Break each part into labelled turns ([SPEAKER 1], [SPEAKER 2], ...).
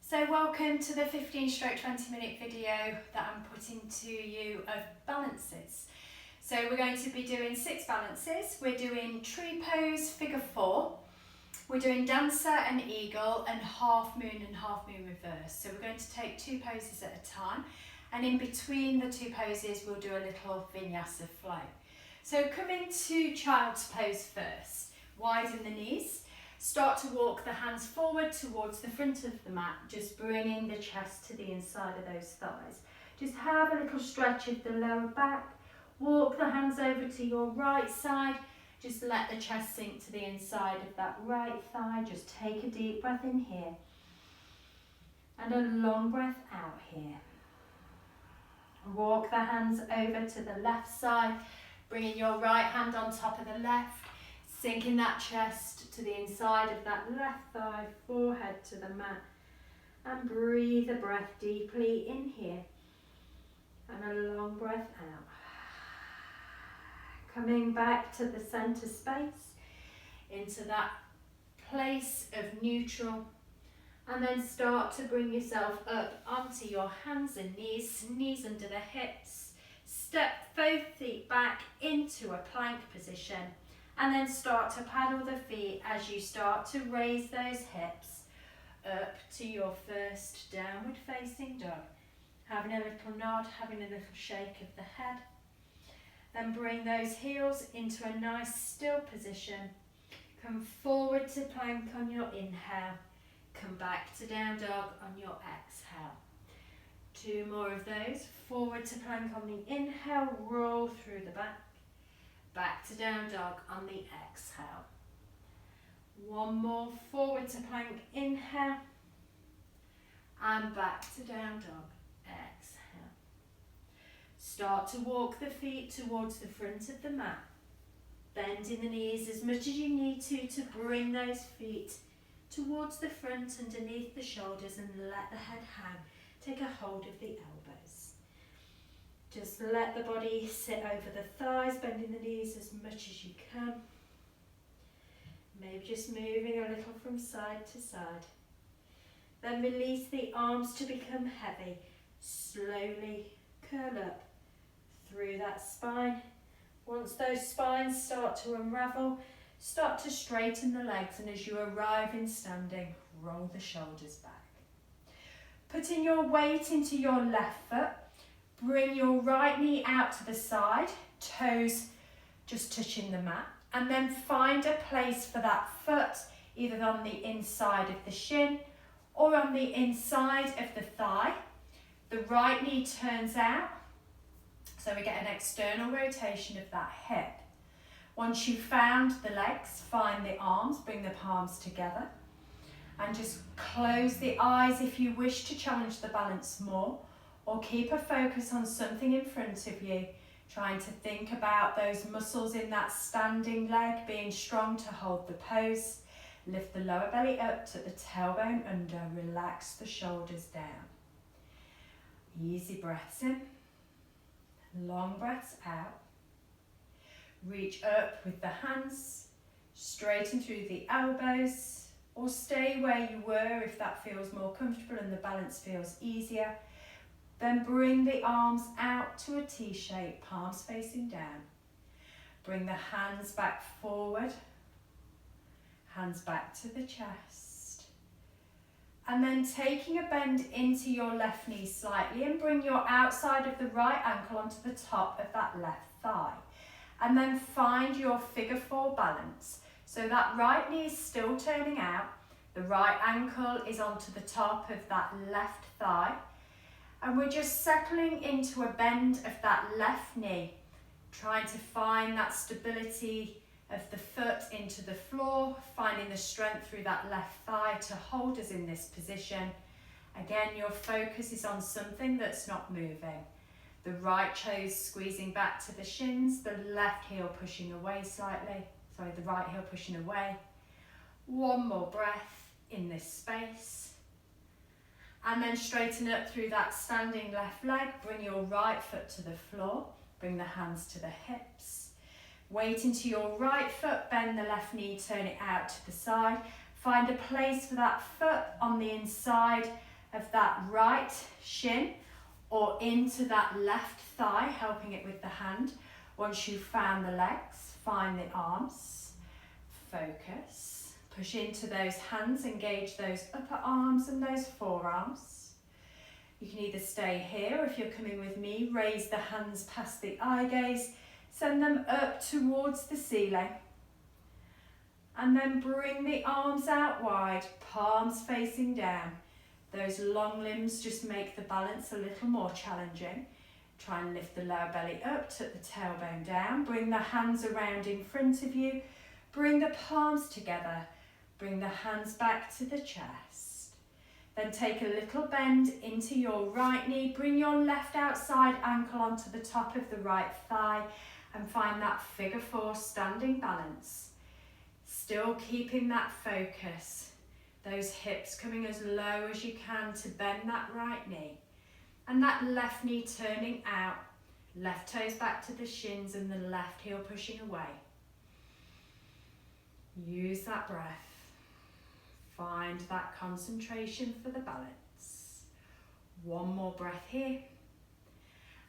[SPEAKER 1] So welcome to the 15-20 minute video that I'm putting to you of balances. So we're going to be doing 6 balances. We're doing tree pose, figure 4. We're doing dancer and eagle and half moon reverse. So we're going to take 2 poses at a time, and in between the 2 poses we'll do a little vinyasa flow. So come into child's pose first. Widen the knees. Start to walk the hands forward towards the front of the mat, just bringing the chest to the inside of those thighs. Just have a little stretch of the lower back. Walk the hands over to your right side. Just let the chest sink to the inside of that right thigh. Just take a deep breath in here and a long breath out here. Walk the hands over to the left side, bringing your right hand on top of the left. Sinking that chest to the inside of that left thigh, forehead to the mat, and breathe a breath deeply in here and a long breath out. Coming back to the center space, into that place of neutral, and then start to bring yourself up onto your hands and knees under the hips. Step both feet back into a plank position. And then start to paddle the feet as you start to raise those hips up to your first downward facing dog. Having a little nod, having a little shake of the head. Then bring those heels into a nice still position. Come forward to plank on your inhale. Come back to down dog on your exhale. 2 more of those. Forward to plank on the inhale, roll through the back. Back to down dog on the exhale. 1 more, forward to plank, inhale, and back to down dog, exhale. Start to walk the feet towards the front of the mat. Bending the knees as much as you need to bring those feet towards the front, underneath the shoulders, and let the head hang. Take a hold of the elbows. Just let the body sit over the thighs, bending the knees as much as you can. Maybe just moving a little from side to side. Then release the arms to become heavy. Slowly curl up through that spine. Once those spines start to unravel, start to straighten the legs, and as you arrive in standing, roll the shoulders back. Putting your weight into your left foot. Bring your right knee out to the side, toes just touching the mat, and then find a place for that foot, either on the inside of the shin or on the inside of the thigh. The right knee turns out, so we get an external rotation of that hip. Once you've found the legs, find the arms, bring the palms together, and just close the eyes if you wish to challenge the balance more. Or keep a focus on something in front of you, trying to think about those muscles in that standing leg being strong to hold the pose. Lift the lower belly up, tuck the tailbone under, relax the shoulders down. Easy breaths in, long breaths out. Reach up with the hands, straighten through the elbows, or stay where you were if that feels more comfortable and the balance feels easier. Then bring the arms out to a T shape, palms facing down. Bring the hands back forward, hands back to the chest. And then taking a bend into your left knee slightly, and bring your outside of the right ankle onto the top of that left thigh. And then find your figure 4 balance. So that right knee is still turning out, the right ankle is onto the top of that left thigh. And we're just settling into a bend of that left knee, trying to find that stability of the foot into the floor, finding the strength through that left thigh to hold us in this position. Again, your focus is on something that's not moving. The right toes squeezing back to the shins, the left heel pushing away slightly. Sorry, the right heel pushing away. 1 more breath in this space. And then straighten up through that standing left leg. Bring your right foot to the floor. Bring the hands to the hips. Weight into your right foot. Bend the left knee, turn it out to the side. Find a place for that foot on the inside of that right shin or into that left thigh, helping it with the hand. Once you've found the legs, find the arms, focus, push into those hands, engage those upper arms and those forearms. You can either stay here, or if you're coming with me, raise the hands past the eye gaze, send them up towards the ceiling. And then bring the arms out wide, palms facing down. Those long limbs just make the balance a little more challenging. Try and lift the lower belly up, tuck the tailbone down, bring the hands around in front of you, bring the palms together, bring the hands back to the chest. Then take a little bend into your right knee, bring your left outside ankle onto the top of the right thigh and find that figure four standing balance. Still keeping that focus, those hips coming as low as you can to bend that right knee. And that left knee turning out, left toes back to the shins and the left heel pushing away. Use that breath. Find that concentration for the balance. One more breath here.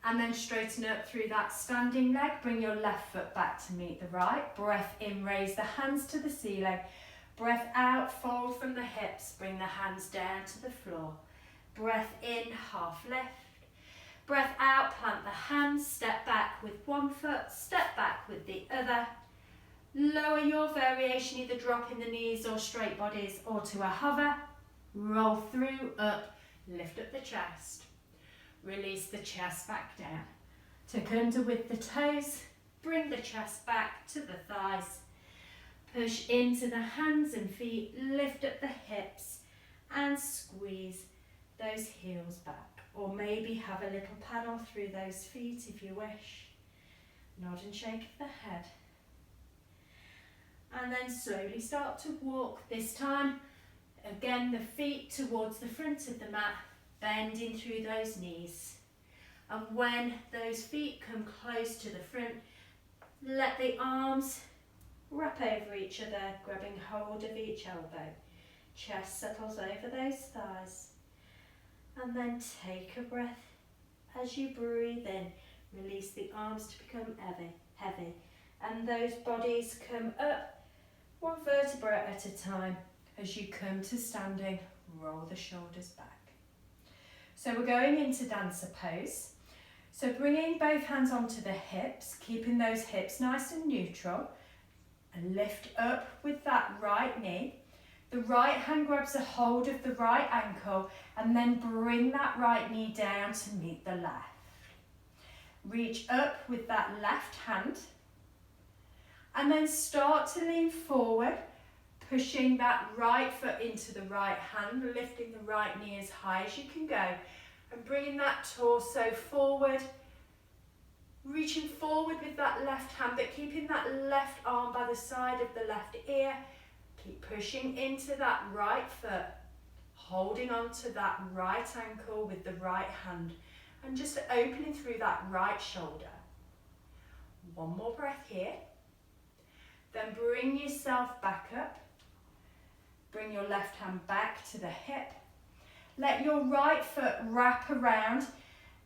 [SPEAKER 1] And then straighten up through that standing leg. Bring your left foot back to meet the right. Breath in, raise the hands to the ceiling. Breath out, fold from the hips. Bring the hands down to the floor. Breath in, half lift. Breath out, plant the hands, step back with one foot, step back with the other. Lower your variation, either dropping the knees or straight bodies or to a hover. Roll through, up, lift up the chest. Release the chest back down. Tuck under with the toes, bring the chest back to the thighs. Push into the hands and feet, lift up the hips and squeeze those heels back. Or maybe have a little paddle through those feet if you wish. Nod and shake the head. And then slowly start to walk. This time, again, the feet towards the front of the mat, bending through those knees. And when those feet come close to the front, let the arms wrap over each other, grabbing hold of each elbow. Chest settles over those thighs. And then take a breath. As you breathe in, release the arms to become heavy. And those bodies come up, one vertebra at a time. As you come to standing, roll the shoulders back. So we're going into dancer pose. So bringing both hands onto the hips, keeping those hips nice and neutral. And lift up with that right knee. The right hand grabs a hold of the right ankle and then bring that right knee down to meet the left. Reach up with that left hand and then start to lean forward, pushing that right foot into the right hand, lifting the right knee as high as you can go and bringing that torso forward, reaching forward with that left hand but keeping that left arm by the side of the left ear. Keep pushing into that right foot, holding on to that right ankle with the right hand and just opening through that right shoulder. One more breath here. Then bring yourself back up. Bring your left hand back to the hip. Let your right foot wrap around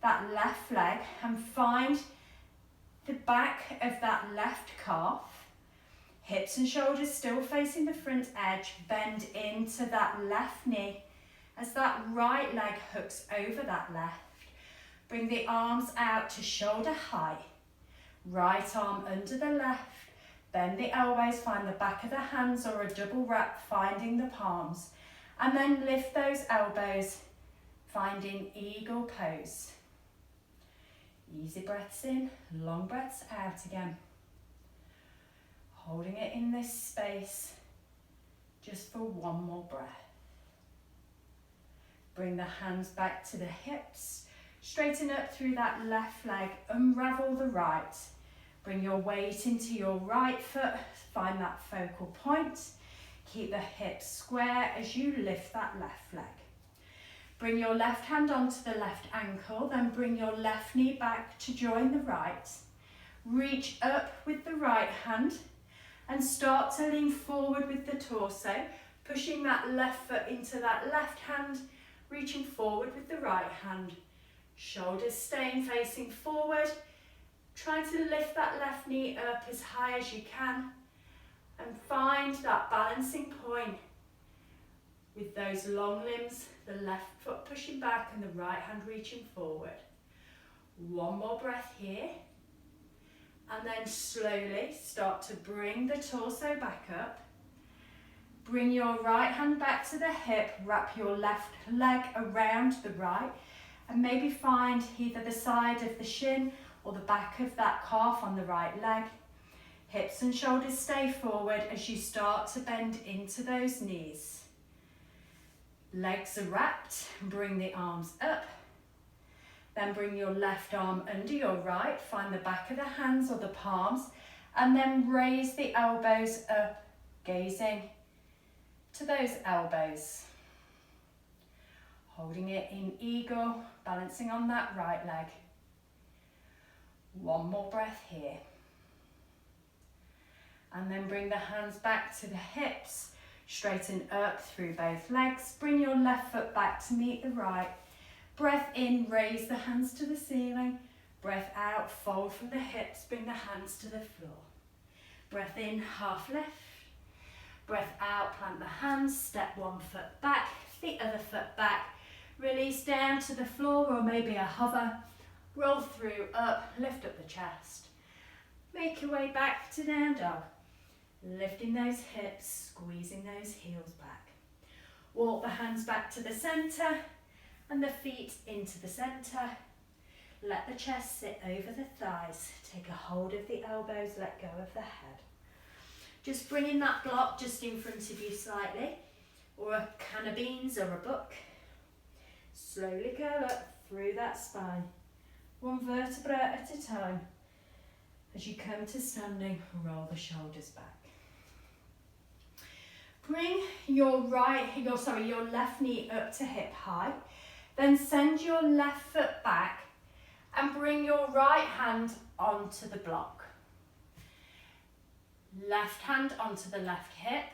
[SPEAKER 1] that left leg and find the back of that left calf. Hips and shoulders still facing the front edge. Bend into that left knee as that right leg hooks over that left. Bring the arms out to shoulder height. Right arm under the left. Bend the elbows, find the back of the hands or a double wrap, finding the palms. And then lift those elbows, finding eagle pose. Easy breaths in, long breaths out again. Holding it in this space, just for one more breath. Bring the hands back to the hips, straighten up through that left leg, unravel the right. Bring your weight into your right foot, find that focal point. Keep the hips square as you lift that left leg. Bring your left hand onto the left ankle, then bring your left knee back to join the right. Reach up with the right hand and start to lean forward with the torso, pushing that left foot into that left hand,
[SPEAKER 2] reaching forward with the right hand. Shoulders staying facing forward. Trying to lift that left knee up as high as you can. And find that balancing point with those long limbs, the left foot pushing back and the right hand reaching forward. One more breath here. And then slowly start to bring the torso back up. Bring your right hand back to the hip, wrap your left leg around the right, and maybe find either the side of the shin or the back of that calf on the right leg. Hips and shoulders stay forward as you start to bend into those knees. Legs are wrapped, bring the arms up. Then bring your left arm under your right, find the back of the hands or the palms, and then raise the elbows up, gazing to those elbows. Holding it in eagle, balancing on that right leg. One more breath here. And then bring the hands back to the hips, straighten up through both legs. Bring your left foot back to meet the right. Breath in, raise the hands to the ceiling. Breath out, fold from the hips, bring the hands to the floor. Breath in, half lift. Breath out, plant the hands, step one foot back, the other foot back. Release down to the floor or maybe a hover. Roll through, up, lift up the chest. Make your way back to down dog. Lifting those hips, squeezing those heels back. Walk the hands back to the centre and the feet into the centre. Let the chest sit over the thighs. Take a hold of the elbows, let go of the head. Just bringing that block just in front of you slightly, or a can of beans or a book. Slowly curl up through that spine, one vertebra at a time. As you come to standing, roll the shoulders back. Bring your left knee up to hip height. Then send your left foot back and bring your right hand onto the block. Left hand onto the left hip.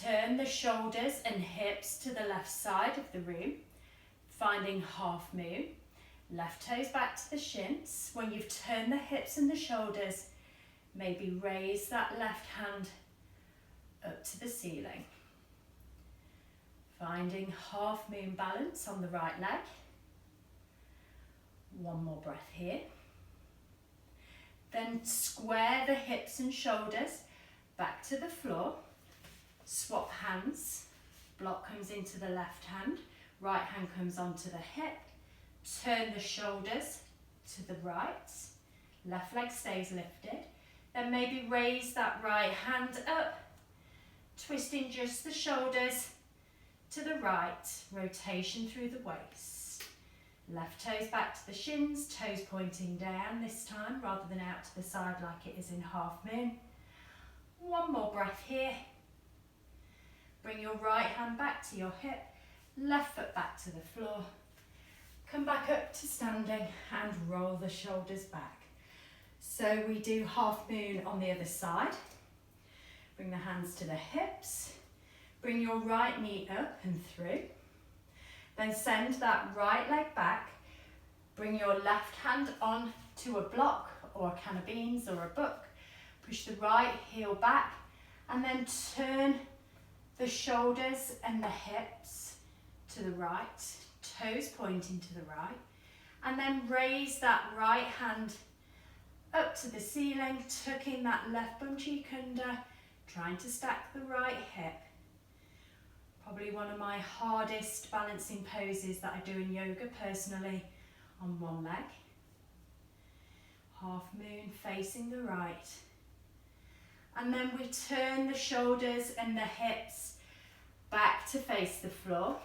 [SPEAKER 2] Turn the shoulders and hips to the left side of the room, finding half moon. Left toes back to the shins. When you've turned the hips and the shoulders, maybe raise that left hand up to the ceiling. Finding half moon balance on the right leg. One more breath here. Then square the hips and shoulders back to the floor. Swap hands. Block comes into the left hand. Right hand comes onto the hip. Turn the shoulders to the right. Left leg stays lifted. Then maybe raise that right hand up. Twisting just the shoulders to the right. Rotation through the waist. Left toes back to the shins. Toes pointing down this time rather than out to the side like it is in half moon. One more breath here. Bring your right hand back to your hip. Left foot back to the floor. Come back up to standing and roll the shoulders back. So we do half moon on the other side. Bring the hands to the hips. Bring your right knee up and through. Then send that right leg back. Bring your left hand on to a block or a can of beans or a book. Push the right heel back and then turn the shoulders and the hips to the right. Toes pointing to the right. And then raise that right hand up to the ceiling, tucking that left bum cheek under, trying to stack the right hip. Probably one of my hardest balancing poses that I do in yoga personally on one leg. Half moon facing the right. And then we turn the shoulders and the hips back to face the floor.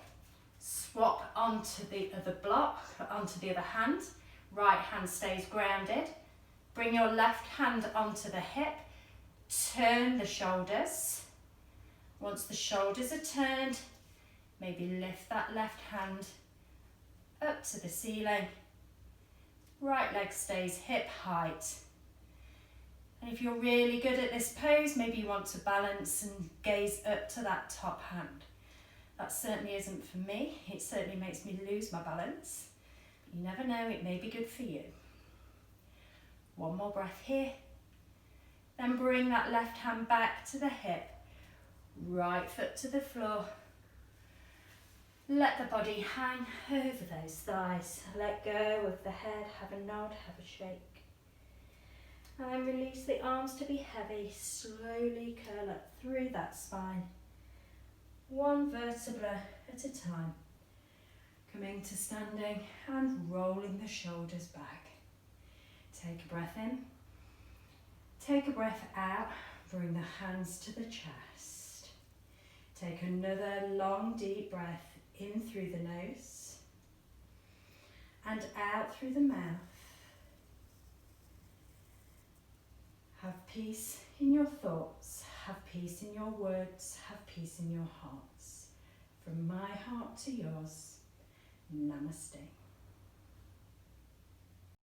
[SPEAKER 2] Swap onto the other block, onto the other hand. Right hand stays grounded. Bring your left hand onto the hip. Turn the shoulders. Once the shoulders are turned, maybe lift that left hand up to the ceiling. Right leg stays hip height. And if you're really good at this pose, maybe you want to balance and gaze up to that top hand. That certainly isn't for me. It certainly makes me lose my balance. You never know, it may be good for you. One more breath here. Then bring that left hand back to the hip, right foot to the floor. Let the body hang over those thighs. Let go of the head, have a nod, have a shake. And then release the arms to be heavy. Slowly curl up through that spine. One vertebra at a time. Coming to standing and rolling the shoulders back. Take a breath in. Take a breath out. Bring the hands to the chest. Take another long deep breath in through the nose and out through the mouth. Have peace in your thoughts, have peace in your words, have peace in your hearts. From my heart to yours, Namaste.